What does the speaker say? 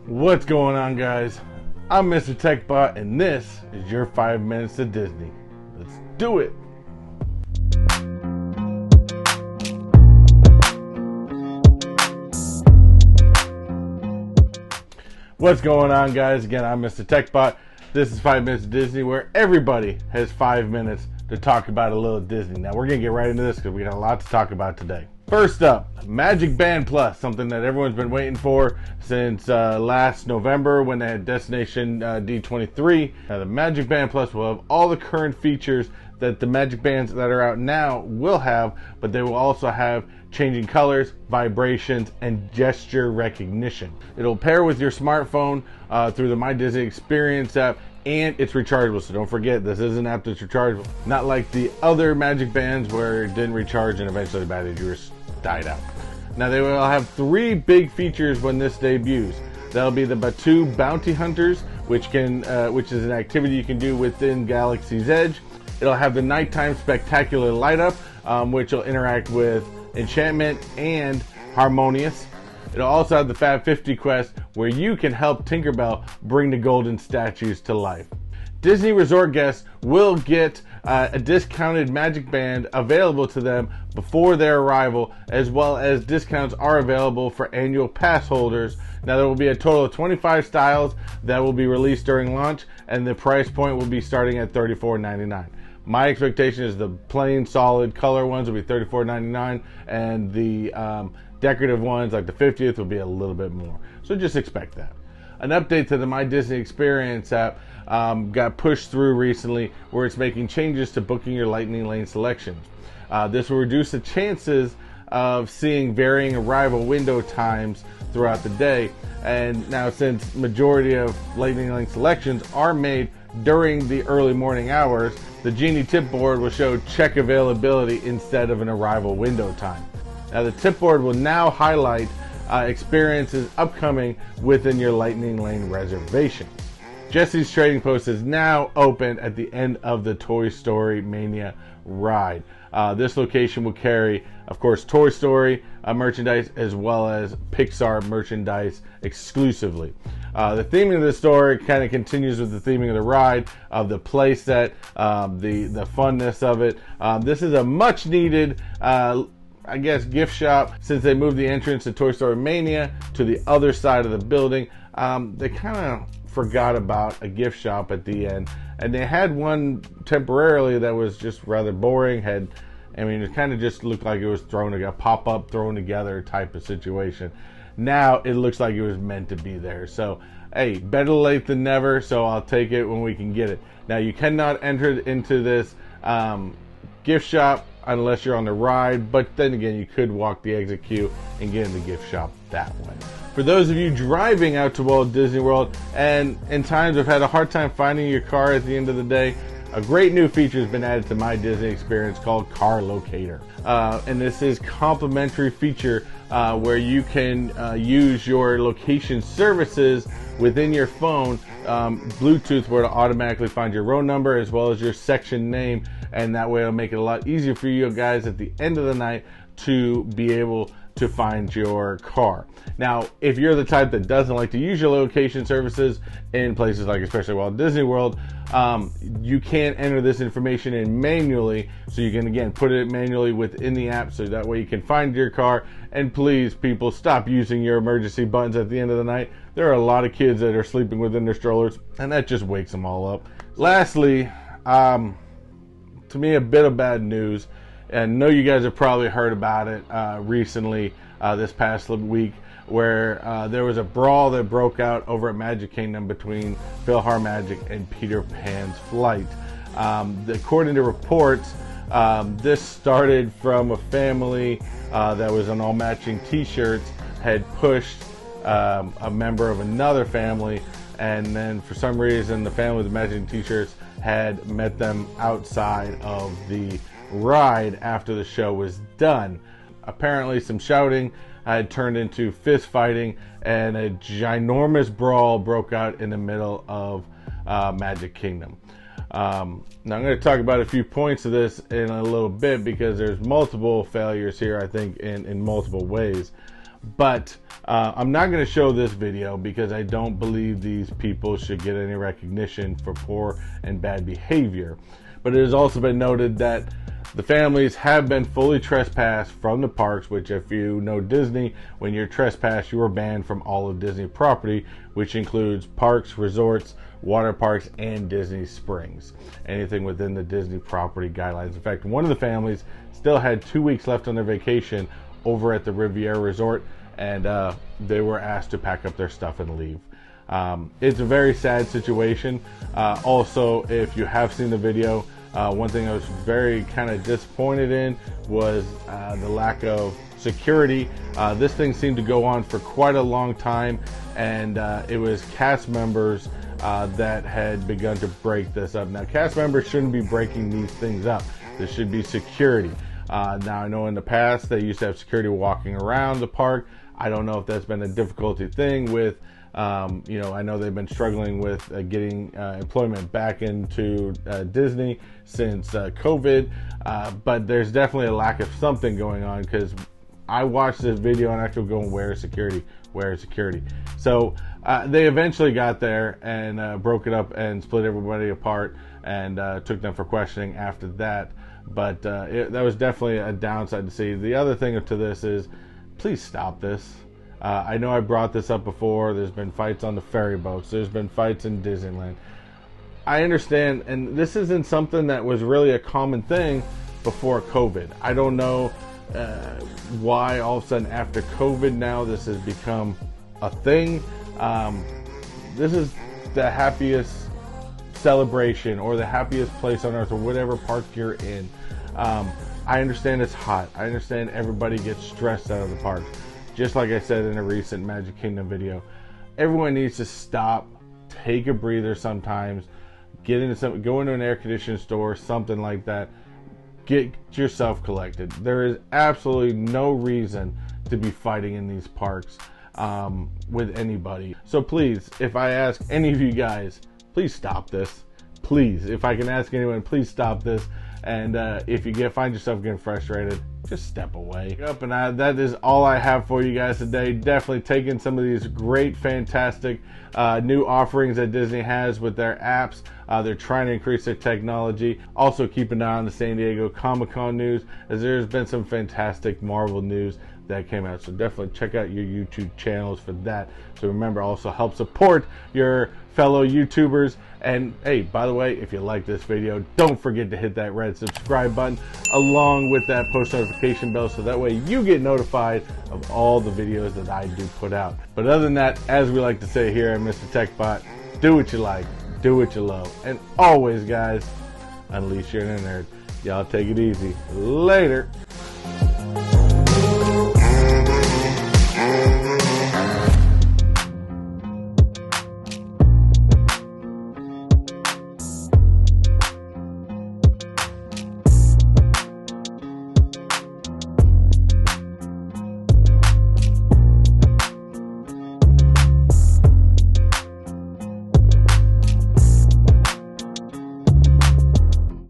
What's going on, guys? I'm Mr. Techbot, and this is your 5 minutes to Disney. Let's do it! What's going on, guys? Again, I'm Mr. Techbot. This is 5 minutes to Disney, where everybody has 5 minutes to talk about a little Disney. Now, we're going to get right into this because we got a lot to talk about today. First up, MagicBand Plus, something that everyone's been waiting for since last November when they had Destination D23. Now, the MagicBand Plus will have all the current features that the Magic Bands that are out now will have, but they will also have changing colors, vibrations, and gesture recognition. It'll pair with your smartphone through the My Disney Experience app, and it's rechargeable, so don't forget, this is an app that's rechargeable. Not like the other Magic Bands where it didn't recharge and eventually the battery just died out. Now, they will have 3 big features when this debuts. That'll be the Batu Bounty Hunters, which is an activity you can do within Galaxy's Edge. It'll have the Nighttime Spectacular Light Up, which will interact with Enchantment and Harmonious. It'll also have the Fab 50 quest, where you can help Tinkerbell bring the golden statues to life. Disney Resort guests will get a discounted Magic Band available to them before their arrival, as well as discounts are available for annual pass holders. Now, there will be a total of 25 styles that will be released during launch, and the price point will be starting at $34.99. My expectation is the plain solid color ones will be $34.99, and the decorative ones like the 50th will be a little bit more. So just expect that. An update to the My Disney Experience app got pushed through recently, where it's making changes to booking your Lightning Lane selections. This will reduce the chances of seeing varying arrival window times throughout the day. And now, since majority of Lightning Lane selections are made during the early morning hours, the Genie tip board will show check availability instead of an arrival window time. Now, the tip board will now highlight experiences upcoming within your Lightning Lane reservations. Jesse's Trading Post is now open at the end of the Toy Story Mania ride. This location will carry, of course, Toy Story merchandise as well as Pixar merchandise exclusively. The theming of the store kind of continues with the theming of the ride, of the play set, the funness of it. This is a much needed gift shop, since they moved the entrance to Toy Story Mania to the other side of the building. They kind of forgot about a gift shop at the end, and they had one temporarily that was just rather boring. It kind of just looked like it was a pop-up thrown together type of situation. Now it looks like it was meant to be there. So, hey, better late than never, so I'll take it when we can get it. Now, you cannot enter into this gift shop unless you're on the ride, but then again, you could walk the exit queue and get in the gift shop that way. For those of you driving out to Walt Disney World and in times have had a hard time finding your car at the end of the day, a great new feature has been added to My Disney Experience called Car Locator. And this is a complimentary feature where you can use your location services within your phone, Bluetooth, where it'll automatically find your road number as well as your section name, and that way it'll make it a lot easier for you guys at the end of the night to be able to find your car. Now, if you're the type that doesn't like to use your location services in places like especially Walt Disney World, you can enter this information in manually, so you can again put it manually within the app, so that way you can find your car. And please, people, stop using your emergency buttons at the end of the night. There are a lot of kids that are sleeping within their strollers, and that just wakes them all up. Lastly, to me, a bit of bad news, and I know you guys have probably heard about it recently, this past week, where there was a brawl that broke out over at Magic Kingdom between PhilharMagic and Peter Pan's Flight. According to reports, this started from a family that was on all matching t-shirts, had pushed a member of another family, and then for some reason the family with the matching t-shirts had met them outside of the ride after the show was done. Apparently some shouting had turned into fist fighting, and a ginormous brawl broke out in the middle of Magic Kingdom. Now I'm going to talk about a few points of this in a little bit, because there's multiple failures here, I think, in multiple ways. But I'm not going to show this video because I don't believe these people should get any recognition for poor and bad behavior. But it has also been noted that the families have been fully trespassed from the parks, which, if you know Disney, when you're trespassed, you are banned from all of Disney property, which includes parks, resorts, water parks, and Disney Springs. Anything within the Disney property guidelines. In fact, one of the families still had 2 weeks left on their vacation over at the Riviera Resort, and they were asked to pack up their stuff and leave. It's a very sad situation. Also, if you have seen the video, one thing I was very kind of disappointed in was the lack of security. This thing seemed to go on for quite a long time, and it was cast members that had begun to break this up. Now, cast members shouldn't be breaking these things up. There should be security. Now, I know in the past they used to have security walking around the park. I don't know if that's been a difficulty thing with, I know they've been struggling with getting employment back into Disney since COVID, but there's definitely a lack of something going on, because I watched this video and I kept going, where is security? Where is security? So they eventually got there and broke it up and split everybody apart and took them for questioning after that. But that was definitely a downside to see. The other thing to this is, please stop this. I know I brought this up before. There's been fights on the ferry boats. There's been fights in Disneyland. I understand, and this isn't something that was really a common thing before COVID. I don't know why all of a sudden after COVID now this has become a thing. This is the happiest celebration or the happiest place on earth or whatever park you're in. I understand it's hot. I understand everybody gets stressed out of the park. Just like I said in a recent Magic Kingdom video, everyone needs to stop, take a breather sometimes, go into an air conditioning store, something like that. Get yourself collected. There is absolutely no reason to be fighting in these parks with anybody. So please, if I ask any of you guys, please stop this. Please, if I can ask anyone, please stop this. And if you find yourself getting frustrated, just step away. That is all I have for you guys today. Definitely taking some of these great, fantastic new offerings that Disney has with their apps. They're trying to increase their technology. Also keep an eye on the San Diego Comic-Con news, as there's been some fantastic Marvel news that came out. So definitely check out your YouTube channels for that. So remember, also help support your fellow YouTubers. And hey, by the way, if you like this video, don't forget to hit that red subscribe button along with that post notification bell, so that way you get notified of all the videos that I do put out. But other than that, as we like to say here at Mr. Techbot, do what you like, do what you love, and always, guys, unleash your inner nerd. Y'all take it easy. Later.